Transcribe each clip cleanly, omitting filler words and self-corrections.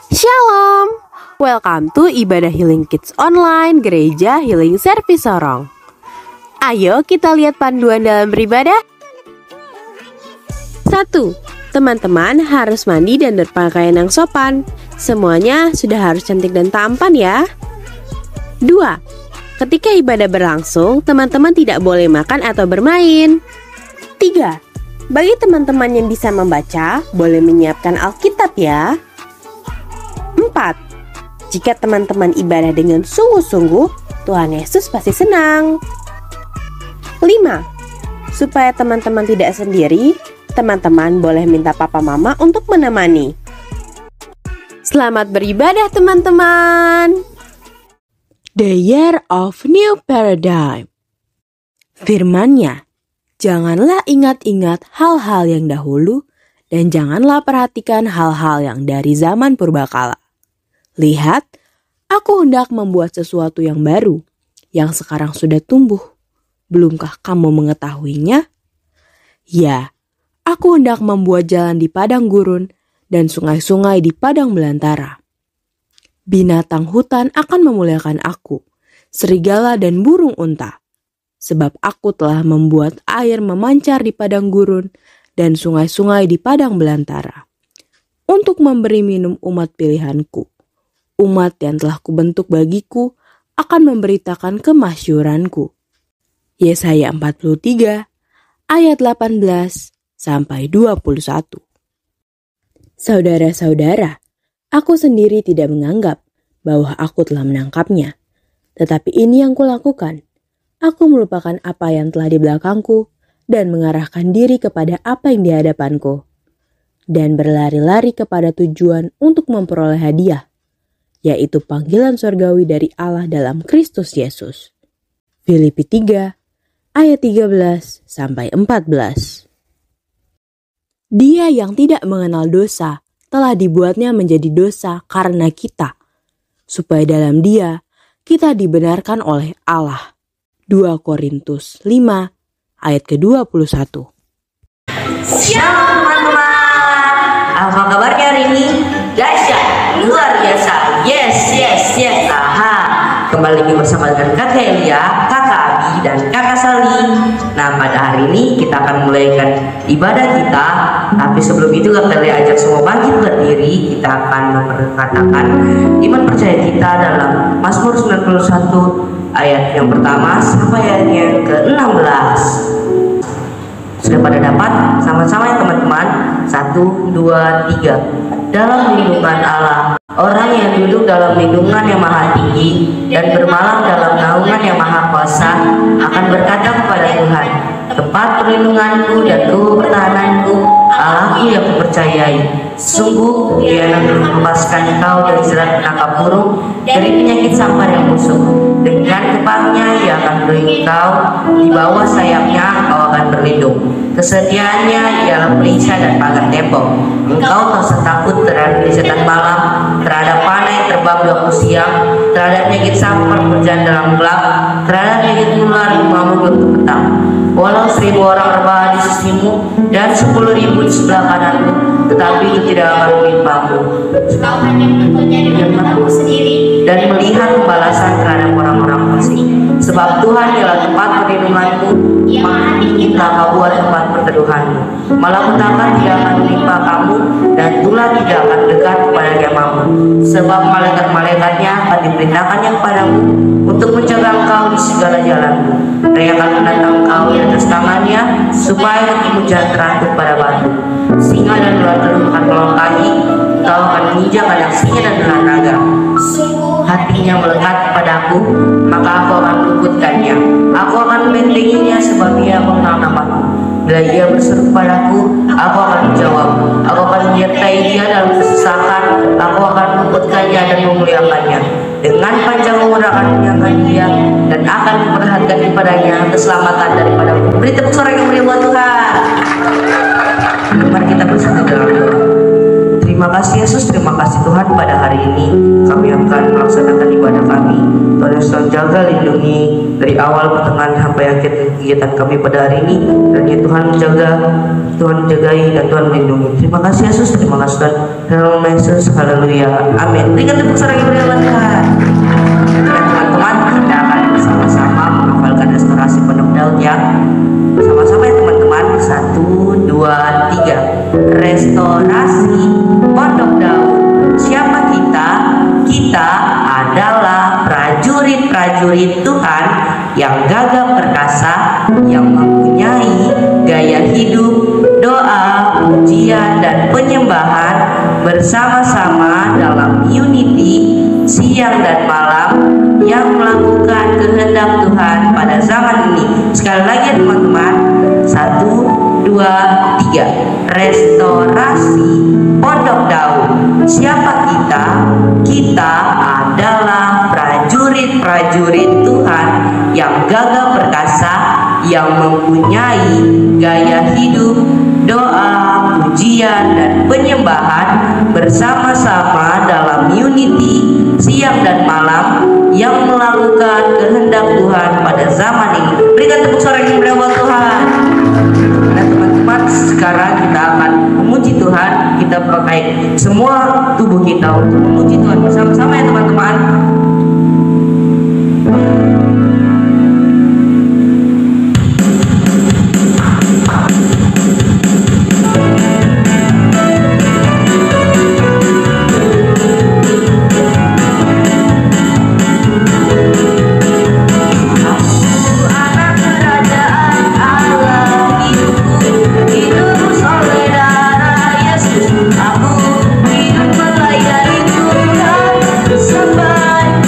Shalom, welcome to Ibadah Healing Kids Online Gereja Healing Service Sorong. Ayo kita lihat panduan dalam beribadah. 1. Teman-teman harus mandi dan berpakaian yang sopan. Semuanya sudah harus cantik dan tampan ya. 2. Ketika ibadah berlangsung, teman-teman tidak boleh makan atau bermain. 3. Bagi teman-teman yang bisa membaca, boleh menyiapkan Alkitab ya. 4. Jika teman-teman ibadah dengan sungguh-sungguh, Tuhan Yesus pasti senang. 5. Supaya teman-teman tidak sendiri, teman-teman boleh minta papa mama untuk menemani. Selamat beribadah teman-teman. The Year of New Paradigm. Firman-Nya, janganlah ingat-ingat hal-hal yang dahulu, dan janganlah perhatikan hal-hal yang dari zaman purbakala. Lihat, aku hendak membuat sesuatu yang baru, yang sekarang sudah tumbuh. Belumkah kamu mengetahuinya? Ya, aku hendak membuat jalan di padang gurun, dan sungai-sungai di padang belantara. Binatang hutan akan memuliakan aku, serigala dan burung unta. Sebab aku telah membuat air memancar di padang gurun dan sungai-sungai di padang belantara. Untuk memberi minum umat pilihanku. Umat yang telah kubentuk bagiku akan memberitakan kemasyhuranku. Yesaya 43 ayat 18 sampai 21. Saudara-saudara, aku sendiri tidak menganggap bahwa aku telah menangkapnya. Tetapi ini yang kulakukan. Aku melupakan apa yang telah di belakangku dan mengarahkan diri kepada apa yang di hadapanku. Dan berlari-lari kepada tujuan untuk memperoleh hadiah, yaitu panggilan surgawi dari Allah dalam Kristus Yesus. Filipi 3 ayat 13 sampai 14. Dia yang tidak mengenal dosa telah dibuatnya menjadi dosa karena kita, supaya dalam Dia kita dibenarkan oleh Allah. 2 Korintus 5 ayat ke-21. Shalom teman-teman, apa kabarnya hari ini? Dahsyat, luar biasa. Yes. Kembali lagi bersama dengan Kakak Elia, Kakak Abi, dan Kakak Sali. Nah, pada hari ini kita akan mulaikan ibadah kita. Tapi sebelum itu Kakak Elia ajak semua bangkit berdiri. Kita akan memperkatakan iman percaya kita dalam Mazmur 91 ayat yang pertama sampai ayat yang ke-16. Sudah pada dapat? Sama-sama ya teman-teman. 1, 2, 3. Dalam lindungan Allah, orang yang duduk dalam lindungan yang maha tinggi dan bermalam dalam naungan yang maha kuasa akan berkata kepada Tuhan, tempat perlindunganku dan tubuh pertahananku, Allahku yang kupercayai. Sungguh Dia akan melepaskan kau dari jerat penangkap burung, dari penyakit sampar yang busuk. Dengan kepalanya Ia akan melindungi kau, di bawah sayapnya kau akan berlindung. Kesediaannya ialah perisai dan pagar tembok. Engkau tak usah takut terhadap setan malam, terhadap panah yang terbang di waktu siang, terhadap penyakit sampar berjalan dalam gelap, terhadap penyakit ular yang mengamuk di waktu petang. Walau 1000 orang rebah di sisimu dan 10.000 di sebelah kananmu, tetapi itu tidak akan menimpamu. Kau hanya menentunya dengan matamu sendiri dan melihat pembalasan terhadap orang-orang fasik. Sebab Tuhan ialah tempat perlindunganmu, maka inginlah kau buat tempat perteduhanmu. Malapetaka tidak akan menimpa kamu, dan tulah tidak akan dekat kepada kemahmu. Sebab malaikat-malaikatnya akan diperintahkannya kepadamu untuk menjaga engkau di segala jalanmu. Mereka akan menatang engkau di atas tangannya, supaya kakimu jangan terangkut pada batu. Singa dan ular telur akan melangkahi, engkau akan menginjak anak singa dan ular naga. Sungguh hatinya melekat kepadaku, maka aku akan meluputkannya. Aku akan membentenginya sebab Ia mengenal namaku. Bila ia berseru padaku, aku akan menjawab. Aku akan menyertai dia dalam kesusahan. Aku akan meluputkannya dan memuliakannya. Dengan panjang umur akan memuliakan dia, dan akan memperhatikan kepadanya keselamatan daripada. Beri tepuk sorak yang mulia buat Tuhan. Mari kita bersatu dalam doa. Terima kasih Yesus, terima kasih Tuhan. Pada hari ini kami akan melaksanakan ibadah kami. Tuhan Yesus, jaga, lindungi dari awal, pertengahan sampai akhir kegiatan kami pada hari ini. Dan ya Tuhan jaga, Tuhan jagai, dan Tuhan melindungi. Terima kasih Yesus, terima kasih Tuhan. Dalam nama Yesus, haleluya, amin. Berikan tepuk tangan yang meriah buat Tuhan. Dan teman-teman, kita akan bersama-sama menghafalkan restorasi Pondok Daud ya. Sama-sama ya teman-teman. 1, 2, 3. Restorasi Pondok Daud. Siapa kita? Kita adalah prajurit-prajurit Tuhan yang gagah perkasa, yang mempunyai gaya hidup, doa, pujian, dan penyembahan bersama-sama dalam unity siang dan malam, yang melakukan kehendak Tuhan pada zaman ini. Sekali lagi teman-teman. 1, 2, 3. Restorasi Pondok Daud. Siapa kita? Kita adalah prajurit-prajurit Tuhan yang gagah perkasa, yang mempunyai gaya hidup, doa, pujian, dan penyembahan bersama-sama dalam unity siang dan malam, yang melakukan kehendak Tuhan pada zaman ini. Berikan tepuk tangan yang meriah buat Tuhan. Nah teman-teman, sekarang kita akan memuji Tuhan. Kita pakai semua tubuh kita untuk memuji Tuhan bersama-sama ya teman-teman. Sampai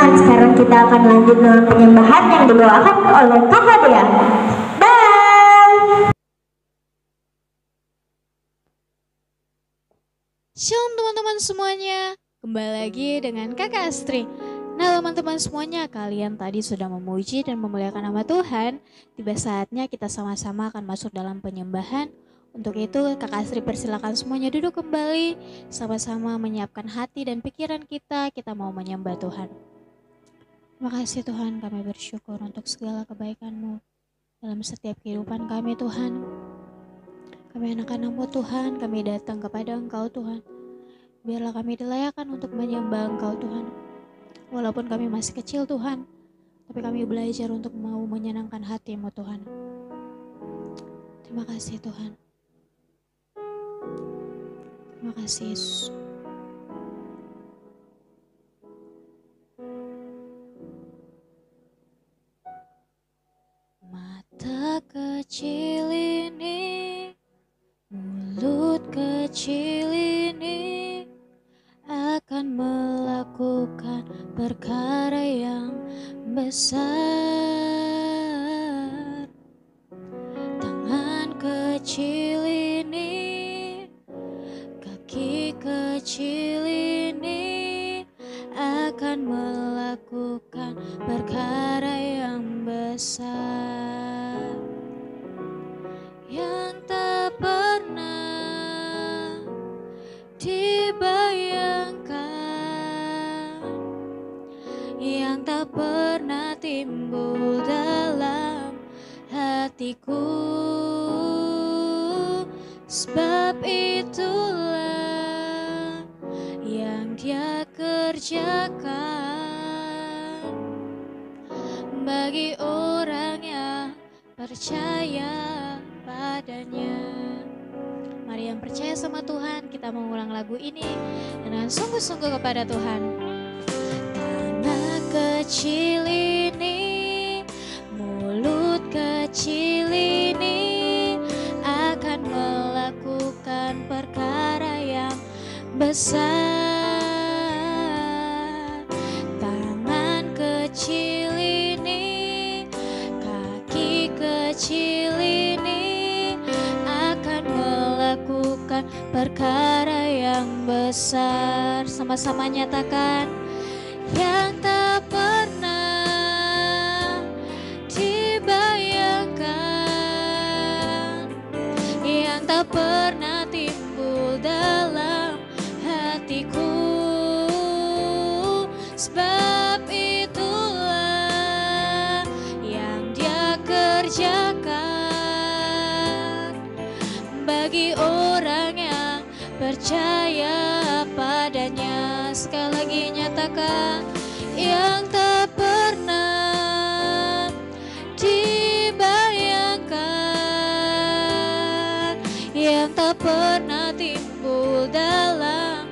teman-teman, sekarang kita akan lanjut dengan penyembahan yang dibawakan oleh Kakak Dea. Shalom teman-teman semuanya, kembali lagi dengan Kakak Astri. Nah teman-teman semuanya, kalian tadi sudah memuji dan memuliakan nama Tuhan. Tiba saatnya kita sama-sama akan masuk dalam penyembahan. Untuk itu Kakak Astri persilakan semuanya duduk kembali, sama-sama menyiapkan hati dan pikiran kita mau menyembah Tuhan. Terima kasih Tuhan, kami bersyukur untuk segala kebaikan-Mu dalam setiap kehidupan kami Tuhan. Kami anak-anak-Mu Tuhan, kami datang kepada Engkau Tuhan. Biarlah kami dilayakan untuk menyembah Engkau Tuhan. Walaupun kami masih kecil Tuhan, tapi kami belajar untuk mau menyenangkan hati-Mu Tuhan. Terima kasih Tuhan. Terima kasih Yesus. Mata kecil ini, mulut kecil ini akan melakukan perkara yang besar. Tangan kecil ini, kaki kecil ini akan melakukan perkara yang besar yang tak pernah dibayangkan, yang tak pernah timbul dalam hatiku. Sebab itulah yang Dia kerjakan bagi orang yang percaya padanya. Mari yang percaya sama Tuhan, kita mengulang lagu ini dengan sungguh-sungguh kepada Tuhan. Tangan kecil ini, mulut kecil ini akan melakukan perkara yang besar. Tangan kecil ini, kaki kecil ini akan melakukan perkara yang besar. Sama-sama nyatakan. Yang tak pernah dibayangkan, yang tak pernah timbul dalam hatiku. Sebab itulah yang Dia kerjakan bagi orang yang percaya padanya. Sekali lagi nyatakan. Yang tak pernah dibayangkan, yang tak pernah timbul dalam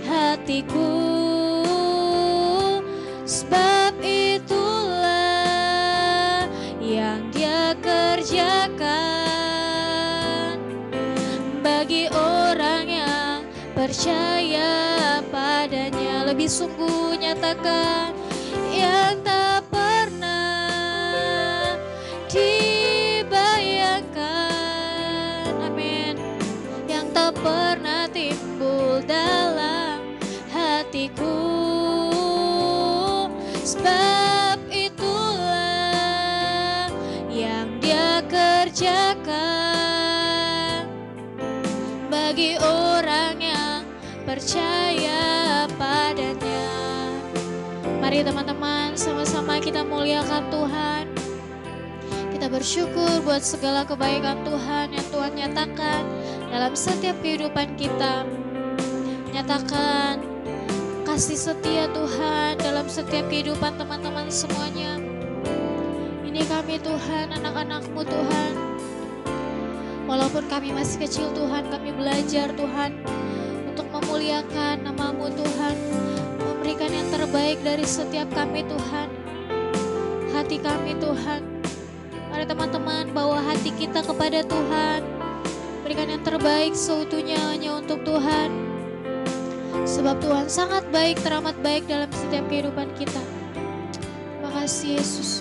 hatiku. Sebab itulah yang Dia kerjakan bagi orang yang percaya padanya. Lebih sungguh nyatakan. Yang tak pernah dibayangkan, amin, yang tak pernah timbul dalam hatiku. Sebab itulah yang Dia kerjakan bagi orang yang percaya padanya. Mari teman-teman, sama-sama kita muliakan Tuhan. Kita bersyukur buat segala kebaikan Tuhan yang Tuhan nyatakan dalam setiap kehidupan kita. Nyatakan kasih setia Tuhan dalam setiap kehidupan teman-teman semuanya. Ini kami Tuhan, anak-anak-Mu Tuhan. Walaupun kami masih kecil Tuhan, kami belajar Tuhan untuk memuliakan nama-Mu Tuhan, memberikan yang terbaik dari setiap kami Tuhan, hati kami Tuhan. Mari teman-teman bawa hati kita kepada Tuhan, berikan yang terbaik seutuhnya hanya untuk Tuhan. Sebab Tuhan sangat baik, teramat baik dalam setiap kehidupan kita. kasih Yesus.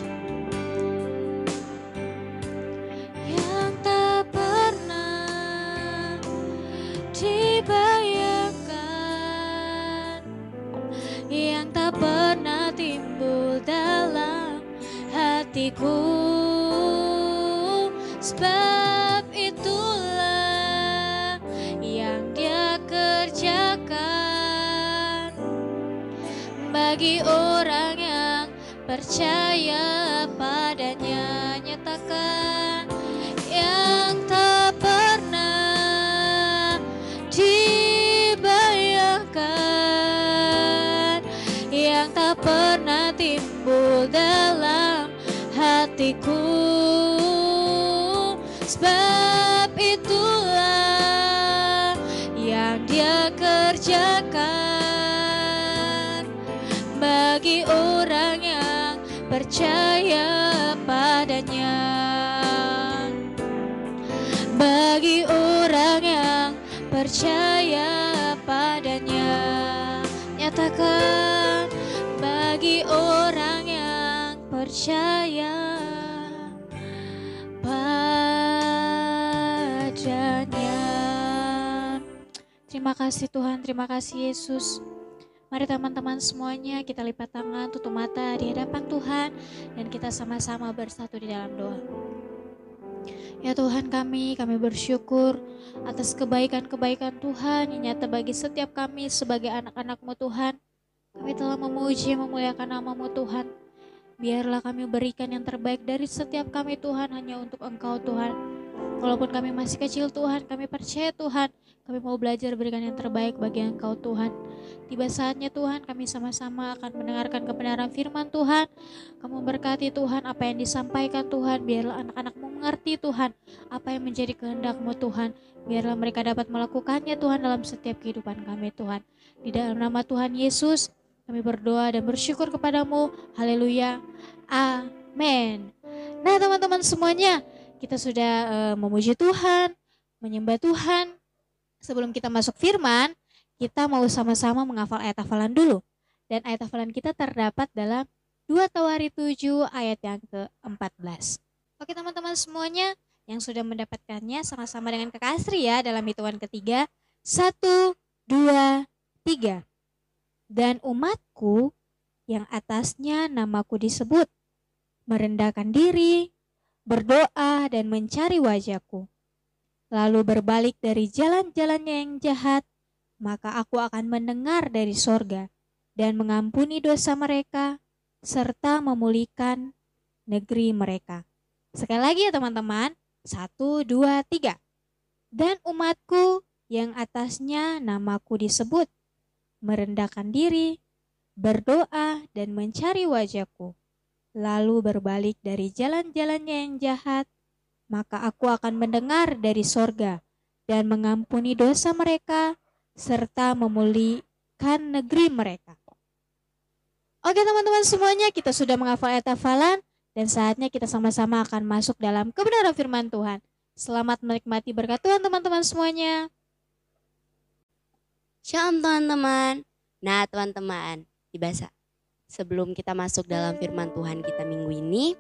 Yang tak pernah dibayangkan, yang tak pernah timbul dalam hatiku. Sebab itulah yang Dia kerjakan bagi orang yang percaya padanya. Nyatakan yang tak pernah dibayangkan, yang tak pernah timbul dalam hatiku. Sebab itulah yang Dia kerjakan bagi orang yang percaya padanya. Bagi orang yang percaya padanya. Nyatakan bagi orang yang percaya padanya. Terima kasih Tuhan, terima kasih Yesus. Mari teman-teman semuanya kita lipat tangan, tutup mata di hadapan Tuhan, dan kita sama-sama bersatu di dalam doa. Ya Tuhan kami bersyukur atas kebaikan-kebaikan Tuhan yang nyata bagi setiap kami sebagai anak-anak-Mu Tuhan. Kami telah memuji memuliakan nama-Mu Tuhan. Biarlah kami berikan yang terbaik dari setiap kami Tuhan hanya untuk Engkau Tuhan. Walaupun kami masih kecil Tuhan, kami percaya Tuhan, kami mau belajar berikan yang terbaik bagi Engkau Tuhan. Tiba saatnya Tuhan kami sama-sama akan mendengarkan kebenaran firman Tuhan. Kamu berkati Tuhan apa yang disampaikan Tuhan. Biarlah anak-anak-Mu mengerti Tuhan apa yang menjadi kehendak-Mu Tuhan. Biarlah mereka dapat melakukannya Tuhan dalam setiap kehidupan kami Tuhan. Di dalam nama Tuhan Yesus kami berdoa dan bersyukur kepadamu. Haleluya. Amin. Nah teman-teman semuanya, kita sudah memuji Tuhan, menyembah Tuhan. Sebelum kita masuk firman, kita mau sama-sama menghafal ayat hafalan dulu. Dan ayat hafalan kita terdapat dalam 2 Tawari 7 ayat yang ke-14. Oke teman-teman semuanya yang sudah mendapatkannya sama-sama dengan Kakak Asri ya dalam hitungan ketiga. 1, 2, 3. Dan umatku yang atasnya namaku disebut, merendahkan diri, berdoa dan mencari wajahku, lalu berbalik dari jalan-jalannya yang jahat, maka aku akan mendengar dari sorga dan mengampuni dosa mereka, serta memulihkan negeri mereka. Sekali lagi ya teman-teman, 1, 2, 3. Dan umatku yang atasnya namaku disebut, merendahkan diri, berdoa dan mencari wajahku, lalu berbalik dari jalan-jalannya yang jahat, maka aku akan mendengar dari sorga dan mengampuni dosa mereka, serta memulihkan negeri mereka. Oke teman-teman semuanya, kita sudah menghafal ayat hafalan dan saatnya kita sama-sama akan masuk dalam kebenaran firman Tuhan. Selamat menikmati berkat Tuhan teman-teman semuanya. Shalom teman-teman. Nah teman-teman, dibaca. Sebelum kita masuk dalam firman Tuhan kita minggu ini,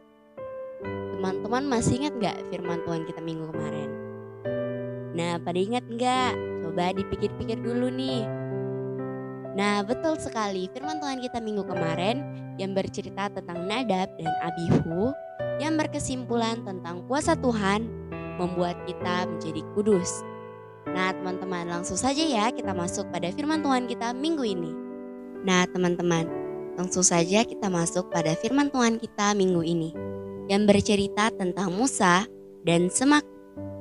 teman-teman masih ingat gak firman Tuhan kita minggu kemarin? Nah, pada ingat gak? Coba dipikir-pikir dulu nih. Nah, betul sekali firman Tuhan kita minggu kemarin yang bercerita tentang Nadab dan Abihu yang berkesimpulan tentang kuasa Tuhan membuat kita menjadi kudus. Nah, teman-teman langsung saja ya kita masuk pada firman Tuhan kita minggu ini. Nah, teman-teman, langsung saja kita masuk pada firman Tuhan kita minggu ini yang bercerita tentang Musa dan semak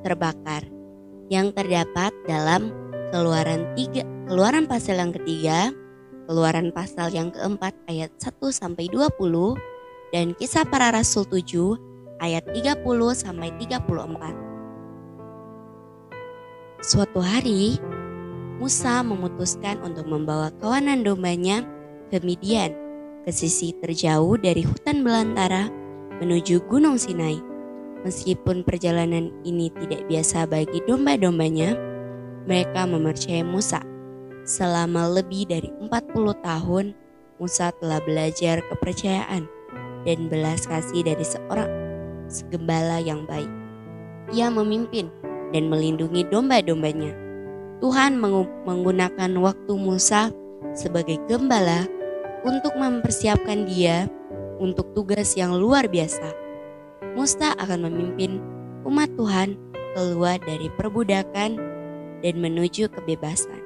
terbakar yang terdapat dalam Keluaran pasal yang ketiga, Keluaran pasal yang keempat ayat 1-20 dan Kisah Para Rasul 7 ayat 30-34. Suatu hari, Musa memutuskan untuk membawa kawanan dombanya ke Midian, ke sisi terjauh dari hutan belantara menuju Gunung Sinai. Meskipun perjalanan ini tidak biasa bagi domba-dombanya, mereka mempercayai Musa. Selama lebih dari 40 tahun, Musa telah belajar kepercayaan dan belas kasih dari seorang gembala yang baik. Ia memimpin dan melindungi domba-dombanya. Tuhan menggunakan waktu Musa sebagai gembala untuk mempersiapkan dia untuk tugas yang luar biasa. Musa akan memimpin umat Tuhan keluar dari perbudakan dan menuju kebebasan.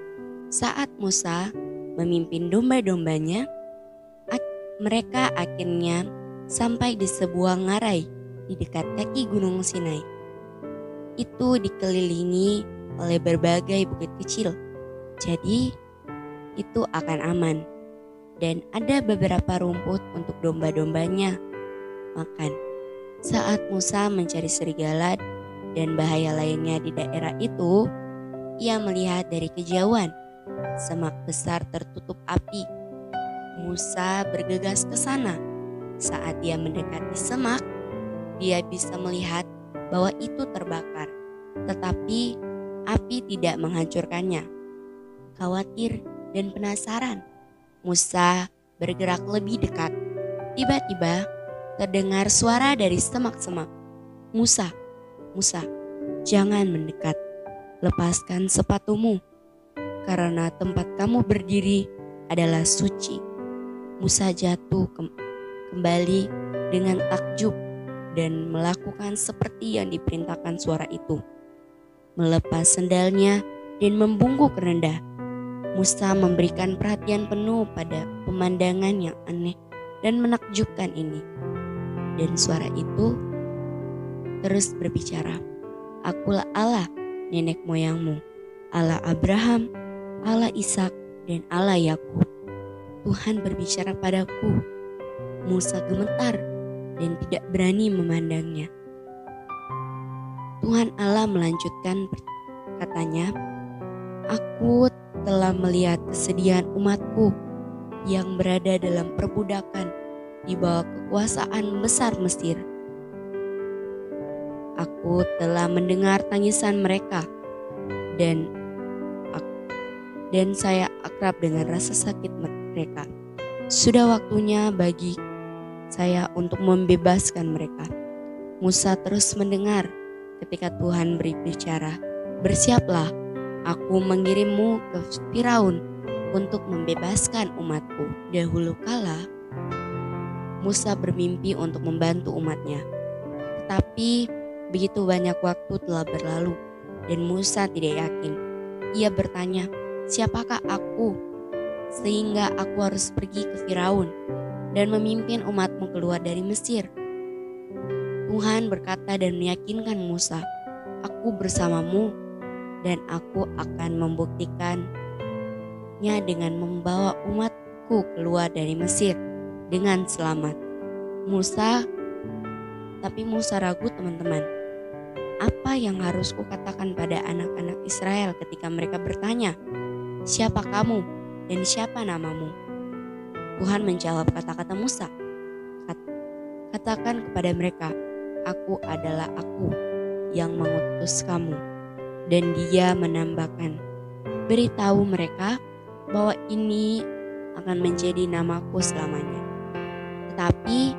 Saat Musa memimpin domba-dombanya, mereka akhirnya sampai di sebuah ngarai di dekat kaki Gunung Sinai. Itu dikelilingi oleh berbagai bukit kecil, jadi itu akan aman. Dan ada beberapa rumput untuk domba-dombanya makan. Saat Musa mencari serigala dan bahaya lainnya di daerah itu, ia melihat dari kejauhan semak besar tertutup api. Musa bergegas ke sana. Saat dia mendekati semak, dia bisa melihat bahwa itu terbakar, tetapi api tidak menghancurkannya. Khawatir dan penasaran, Musa bergerak lebih dekat. Tiba-tiba terdengar suara dari semak-semak. Musa, Musa, jangan mendekat. Lepaskan sepatumu, karena tempat kamu berdiri adalah suci. Musa jatuh kembali dengan takjub dan melakukan seperti yang diperintahkan suara itu. Melepas sendalnya dan membungkuk rendah. Musa memberikan perhatian penuh pada pemandangan yang aneh dan menakjubkan ini. Dan suara itu terus berbicara, "Akulah Allah nenek moyangmu, Allah Abraham, Allah Ishak, dan Allah Yakub." Tuhan berbicara padaku. Musa gemetar dan tidak berani memandangnya. Tuhan Allah melanjutkan katanya, "Aku telah melihat kesedihan umatku yang berada dalam perbudakan di bawah kekuasaan besar Mesir. Aku telah mendengar tangisan mereka dan saya akrab dengan rasa sakit mereka. Sudah waktunya bagi saya untuk membebaskan mereka." Musa terus mendengar ketika Tuhan berbicara, "Bersiaplah, aku mengirimmu ke Firaun untuk membebaskan umatku." Dahulu kala, Musa bermimpi untuk membantu umatnya. Tetapi begitu banyak waktu telah berlalu dan Musa tidak yakin. Ia bertanya, "Siapakah aku sehingga aku harus pergi ke Firaun dan memimpin umatmu keluar dari Mesir?" Tuhan berkata dan meyakinkan Musa, "Aku bersamamu dan aku akan membuktikannya dengan membawa umatku keluar dari Mesir dengan selamat." Tapi Musa ragu, teman-teman. Apa yang harus kukatakan pada anak-anak Israel ketika mereka bertanya, "Siapa kamu dan siapa namamu?" Tuhan menjawab kata-kata Musa, "Katakan kepada mereka, Aku adalah Aku yang mengutus kamu." Dan dia menambahkan, "Beritahu mereka bahwa ini akan menjadi namaku selamanya." Tetapi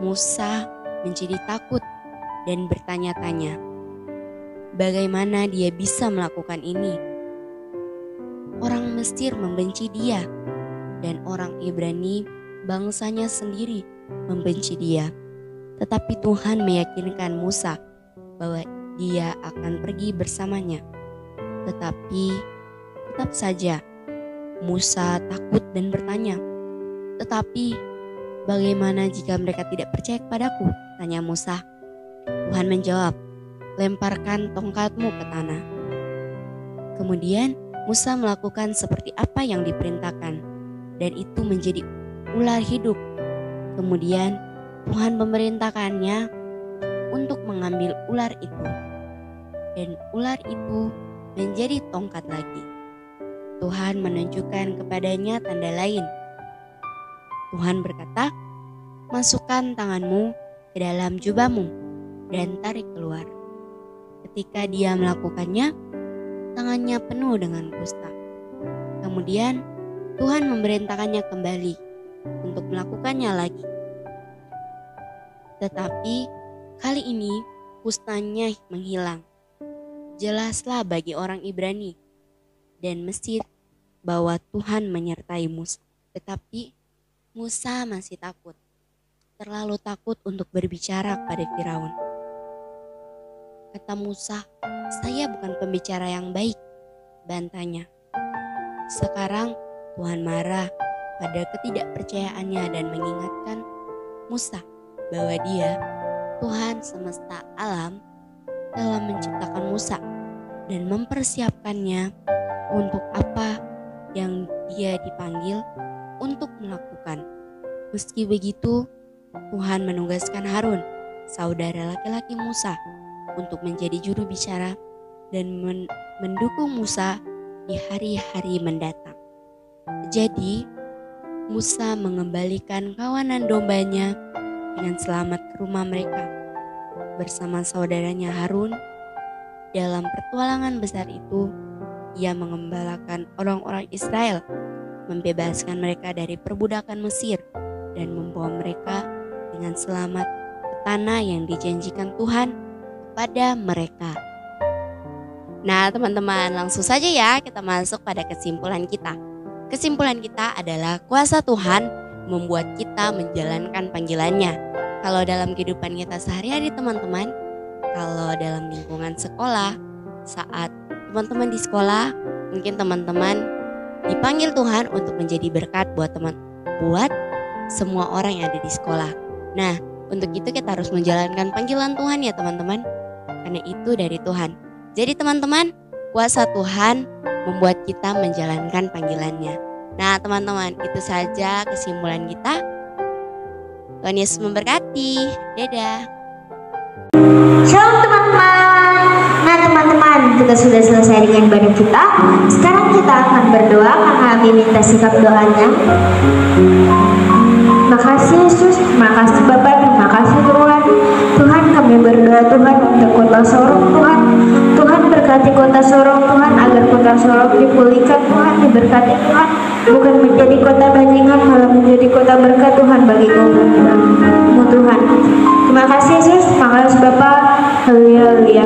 Musa menjadi takut dan bertanya-tanya, bagaimana dia bisa melakukan ini? Orang Mesir membenci dia, dan orang Ibrani bangsanya sendiri membenci dia. Tetapi Tuhan meyakinkan Musa bahwa dia akan pergi bersamanya. Tetapi tetap saja Musa takut dan bertanya, "Tetapi bagaimana jika mereka tidak percaya kepadaku?" tanya Musa. Tuhan menjawab, "Lemparkan tongkatmu ke tanah." Kemudian Musa melakukan seperti apa yang diperintahkan, dan itu menjadi ular hidup. Kemudian Tuhan memerintahkannya untuk mengambil ular itu, dan ular itu menjadi tongkat lagi. Tuhan menunjukkan kepadanya tanda lain. Tuhan berkata, "Masukkan tanganmu ke dalam jubahmu dan tarik keluar." Ketika dia melakukannya, tangannya penuh dengan kusta. Kemudian Tuhan memerintahkannya kembali untuk melakukannya lagi. Tetapi kali ini musnahnya menghilang. Jelaslah bagi orang Ibrani dan Mesir bahwa Tuhan menyertai Musa. Tetapi Musa masih takut. Terlalu takut untuk berbicara pada Firaun. Kata Musa, "Saya bukan pembicara yang baik," bantahnya. Sekarang Tuhan marah pada ketidakpercayaannya dan mengingatkan Musa bahwa dia, Tuhan semesta alam, telah menciptakan Musa dan mempersiapkannya untuk apa yang dia dipanggil untuk melakukan. Meski begitu, Tuhan menugaskan Harun, saudara laki-laki Musa, untuk menjadi juru bicara dan mendukung Musa di hari-hari mendatang. Jadi, Musa mengembalikan kawanan dombanya dengan selamat ke rumah mereka bersama saudaranya Harun. Dalam petualangan besar itu, ia mengembalakan orang-orang Israel, membebaskan mereka dari perbudakan Mesir, dan membawa mereka dengan selamat ke tanah yang dijanjikan Tuhan kepada mereka. Nah teman-teman, langsung saja ya kita masuk pada kesimpulan kita. Kesimpulan kita adalah kuasa Tuhan membuat kita menjalankan panggilannya. Kalau dalam kehidupan kita sehari-hari teman-teman, kalau dalam lingkungan sekolah, saat teman-teman di sekolah, mungkin teman-teman dipanggil Tuhan untuk menjadi berkat buat semua orang yang ada di sekolah. Nah, untuk itu kita harus menjalankan panggilan Tuhan ya teman-teman. Karena itu dari Tuhan. Jadi teman-teman, kuasa Tuhan membuat kita menjalankan panggilannya. Nah teman-teman, itu saja kesimpulan kita. Tuhan Yesus memberkati. Dadah. Shalom teman-teman. Nah teman-teman, kita sudah selesai dengan ibadah kita. Sekarang kita akan berdoa karena kami minta sikap doanya. Terima kasih Yesus, terima kasih Bapak, terima kasih Tuhan. Tuhan, kami berdoa Tuhan untuk kota Sorong Tuhan. Tuhan berkati kota Sorong Tuhan, agar kota Sorong dipulihkan Tuhan, diberkati Tuhan. Bukan menjadi kota bajingan, malah menjadi kota berkat Tuhan bagi kaum Tuhan. Terima kasih Yesus, terima kasih Bapak. Haleluya.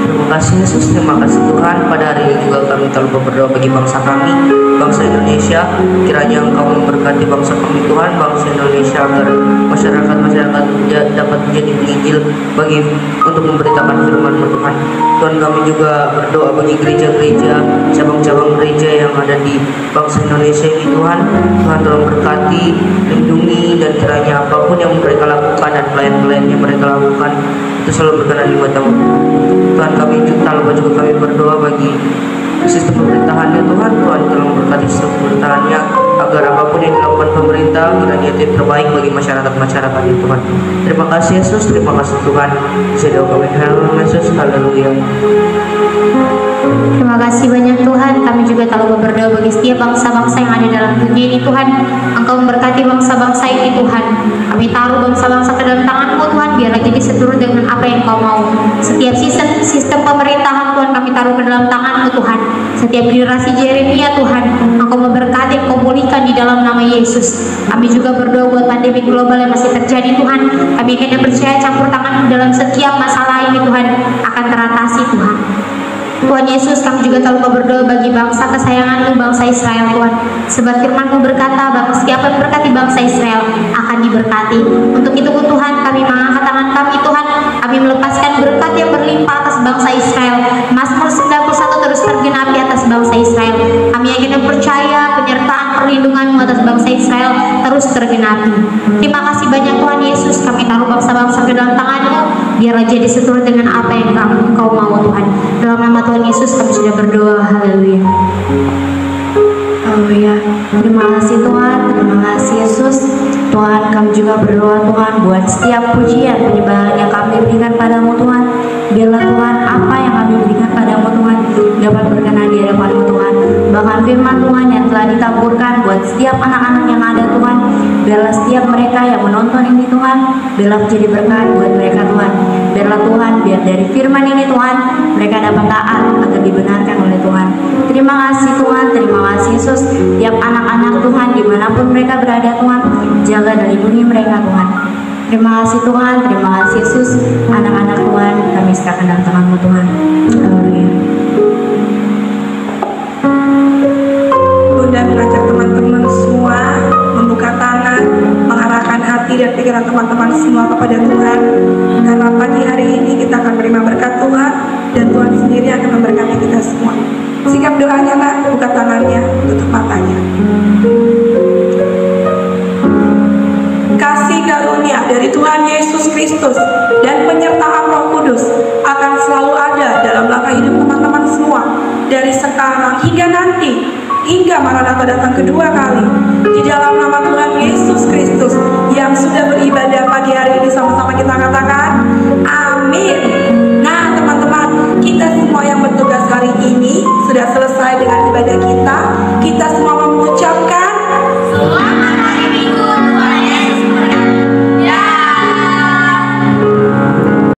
Terima kasih Yesus, terima kasih Tuhan. Pada hari ini juga kami terus berdoa bagi bangsa kami, bangsa Indonesia. Kiranya Engkau memberkati bangsa kami Tuhan, bangsa Indonesia, agar masyarakat dapat menjadi penginjil untuk memberitakan firman-Mu Tuhan. Tuhan, kami juga berdoa bagi gereja-gereja, cabang-cabang gereja yang ada di bangsa Indonesia ini Tuhan. Tuhan tolong berkati, lindungi, dan kiranya apapun yang mereka lakukan dan pelayan-pelayan yang mereka lakukan itu selalu berkenan di mata-Mu. Tuhan, kami juga kami berdoa bagi sistem pemerintahannya Tuhan. Tuhan tolong berkati sistem pemerintahannya agar apapun yang dilakukan pemerintah kiranya itu terbaik bagi masyarakat-masyarakatnya Tuhan. Terima kasih Yesus, terima kasih Tuhan. Saya doa kami dalam Yesus. Haleluya. Terima kasih banyak Tuhan. Kami juga tahu berdoa bagi setiap bangsa-bangsa yang ada dalam dunia ini Tuhan. Engkau memberkati bangsa-bangsa ini Tuhan. Kami taruh bangsa-bangsa ke dalam tangan-Mu Tuhan, biarlah jadi seturut dengan apa yang Kau mau. Setiap sistem pemerintahan Tuhan kami taruh ke dalam tangan-Mu Tuhan. Setiap generasi Yeremia Tuhan, Engkau memberkati, Engkau pulihkan di dalam nama Yesus. Kami juga berdoa buat pandemi global yang masih terjadi Tuhan. Kami kena percaya campur tangan dalam setiap masalah ini Tuhan akan teratasi Tuhan. Tuhan Yesus, kami juga terlalu berdoa bagi bangsa kesayangan-Mu, bangsa Israel Tuhan. Sebab firman-Mu berkata bahwa setiap yang berkati bangsa Israel akan diberkati. Untuk itu Tuhan, kami mengangkat tangan kami Tuhan. Kami melepaskan berkat yang berlimpah atas bangsa Israel. Mazmur 91 terus tergenapi atas bangsa Israel. Kami yakin dan percaya penyertaan perlindungan-Mu atas bangsa Israel terus tergenapi. Terima kasih banyak Tuhan Yesus. Kami taruh bangsa-bangsa ke dalam tangan-Mu, biarlah jadi seturut dengan apa yang Engkau mau Tuhan. Dalam nama Tuhan Yesus kami sudah berdoa. Haleluya. Haleluya. Terima kasih Tuhan, terima kasih Yesus. Tuhan, kami juga berdoa Tuhan buat setiap pujian penyembahan yang kami berikan padamu Tuhan. Biarlah Tuhan apa yang kami berikan padamu Tuhan dapat berkenan di hadapan-Mu Tuhan. Bahkan firman Tuhan yang telah ditaburkan buat setiap anak-anak yang ada Tuhan, biarlah setiap mereka yang menonton ini Tuhan, biarlah menjadi berkat buat mereka Tuhan. Biarlah Tuhan, biar dari firman ini Tuhan mereka dapat taat agar dibenarkan oleh Tuhan. Terima kasih Tuhan, terima kasih Yesus. Tiap anak-anak Tuhan dimanapun mereka berada Tuhan, jaga dan lindungi mereka Tuhan. Terima kasih Tuhan, terima kasih Yesus. Anak-anak Tuhan, kami serahkan dalam tangan-Mu Tuhan. Haleluya. Bunda mengajak teman-teman semua membuka tangan, mengarahkan hati dan pikiran teman-teman semua kepada Tuhan. Karena pagi hari ini kita akan menerima berkat Tuhan dan Tuhan sendiri akan memberkati kita semua. Sikap doanya nak, buka tangannya, tutup matanya. Kasih karunia dari Tuhan Yesus Kristus dan penyertaan Roh Kudus akan selalu ada dalam langkah hidup teman-teman semua dari sekarang hingga nanti, hingga Maranatha datang kedua kali. Di dalam nama Tuhan Yesus Kristus yang sudah beribadah pagi hari ini, sama-sama kita katakan amin.